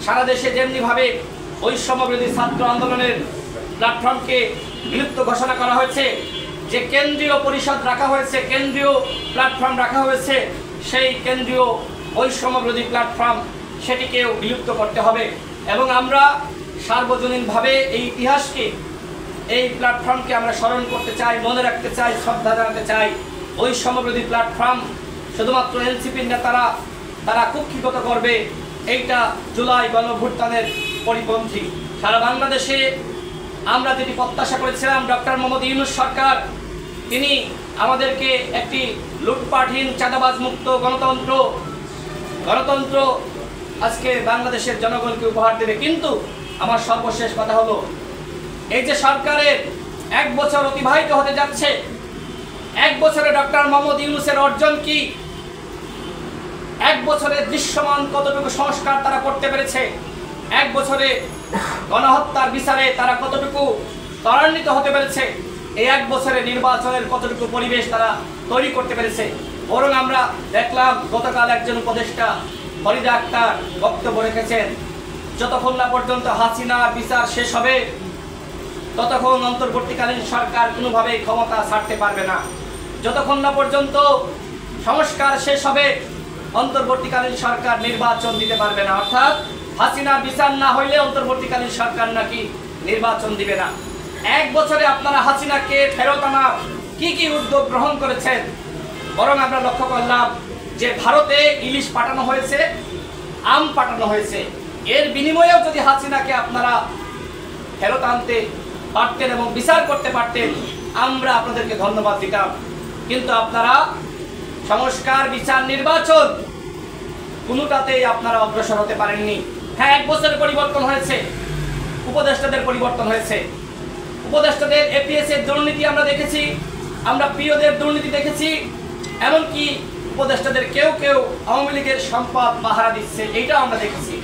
সারা দেশে যেমনিভাবে বৈষম্যবিরোধী ছাত্র আন্দোলনের প্ল্যাটফর্মকে বিলুপ্ত ঘোষণা করা হয়েছে, যে কেন্দ্রীয় পরিষদ রাখা হয়েছে, কেন্দ্রীয় প্ল্যাটফর্ম রাখা হয়েছে, সেই কেন্দ্রীয় বৈষম্যবিরোধী প্ল্যাটফর্ম সেটিকেও বিলুপ্ত করতে হবে। এবং আমরা সার্বজনীনভাবে এই ইতিহাসকে, এই প্ল্যাটফর্মকে আমরা স্মরণ করতে চাই, মনে রাখতে চাই, শ্রদ্ধা জানাতে চাই। বৈষম্যবিরোধী প্ল্যাটফর্ম শুধুমাত্র এনসিপির নেতারা তারা কুক্ষিগত করবে, এইটা জুলাই গণঅভ্যুত্থানের পরিপন্থী। সারা বাংলাদেশে আমরা যেটি প্রত্যাশা করেছিলাম, ডক্টর মোহাম্মদ ইউনূস সরকার তিনি আমাদেরকে একটি লুটপাটহীন চাঁদাবাজ মুক্ত গণতন্ত্র আজকে বাংলাদেশের জনগণকে উপহার দেবে। কিন্তু আমার সর্বশেষ কথা হলো, এই যে সরকারের 1 বছর অতিবাহিত হতে যাচ্ছে, 1 বছরে ডক্টর মোহাম্মদ ইউনূসের অর্জন কি? 1 বছরে দৃশ্যমান কতটুকু সংস্কার তারা করতে পেরেছে? 1 বছরে গণহত্যার বিচারে তারা কতটুকু ত্বরান্বিত হতে পেরেছে? এই 1 বছরে নির্বাচনের কতটুকু পরিবেশ তারা তৈরি করতে পেরেছে? বরং আমরা দেখলাম গতকাল একজন উপদেষ্টা ফরিদা আক্তার বক্তব্য রেখেছেন, যতক্ষণ না পর্যন্ত হাসিনার বিচার শেষ হবে ততক্ষণ অন্তর্বর্তীকালীন সরকার কোনোভাবেই ক্ষমতা ছাড়তে পারবে না। যতক্ষণ না পর্যন্ত সংস্কার শেষ হবে অন্তর্বর্তীকালীন সরকার নির্বাচন দিতে পারবে না। অর্থাৎ হাসিনার বিচার না হইলে অন্তর্বর্তীকালীন সরকার নাকি নির্বাচন দিবে না। 1 বছরে আপনারা হাসিনাকে ফেরত আনার কি উদ্যোগ গ্রহণ করেছেন? বরং আমরা লক্ষ্য করলাম যে ভারতে ইলিশ পাঠানো হয়েছে, আম পাঠানো হয়েছে। এর বিনিময়েও যদি হাসিনাকে আপনারা ফেরত আনতে পারতেন এবং বিচার করতে পারতেন, আমরা আপনাদেরকে ধন্যবাদ দিতাম। কিন্তু আপনারা সংস্কার, বিচার, নির্বাচন কোনোটাতেই আপনারা অগ্রসর হতে পারেননি। হ্যাঁ, 1 বছরের পরিবর্তন হয়েছে, উপদেষ্টাদের পরিবর্তন হয়েছে। উপদেষ্টাদের এপিএস এর দুর্নীতি আমরা দেখেছি, আমরা পিওদের দুর্নীতি দেখেছি, এমনকি উপদেষ্টাদের কেউ আওয়ামী লীগের সম্পদ পাহারা দিচ্ছে, এইটাও আমরা দেখেছি।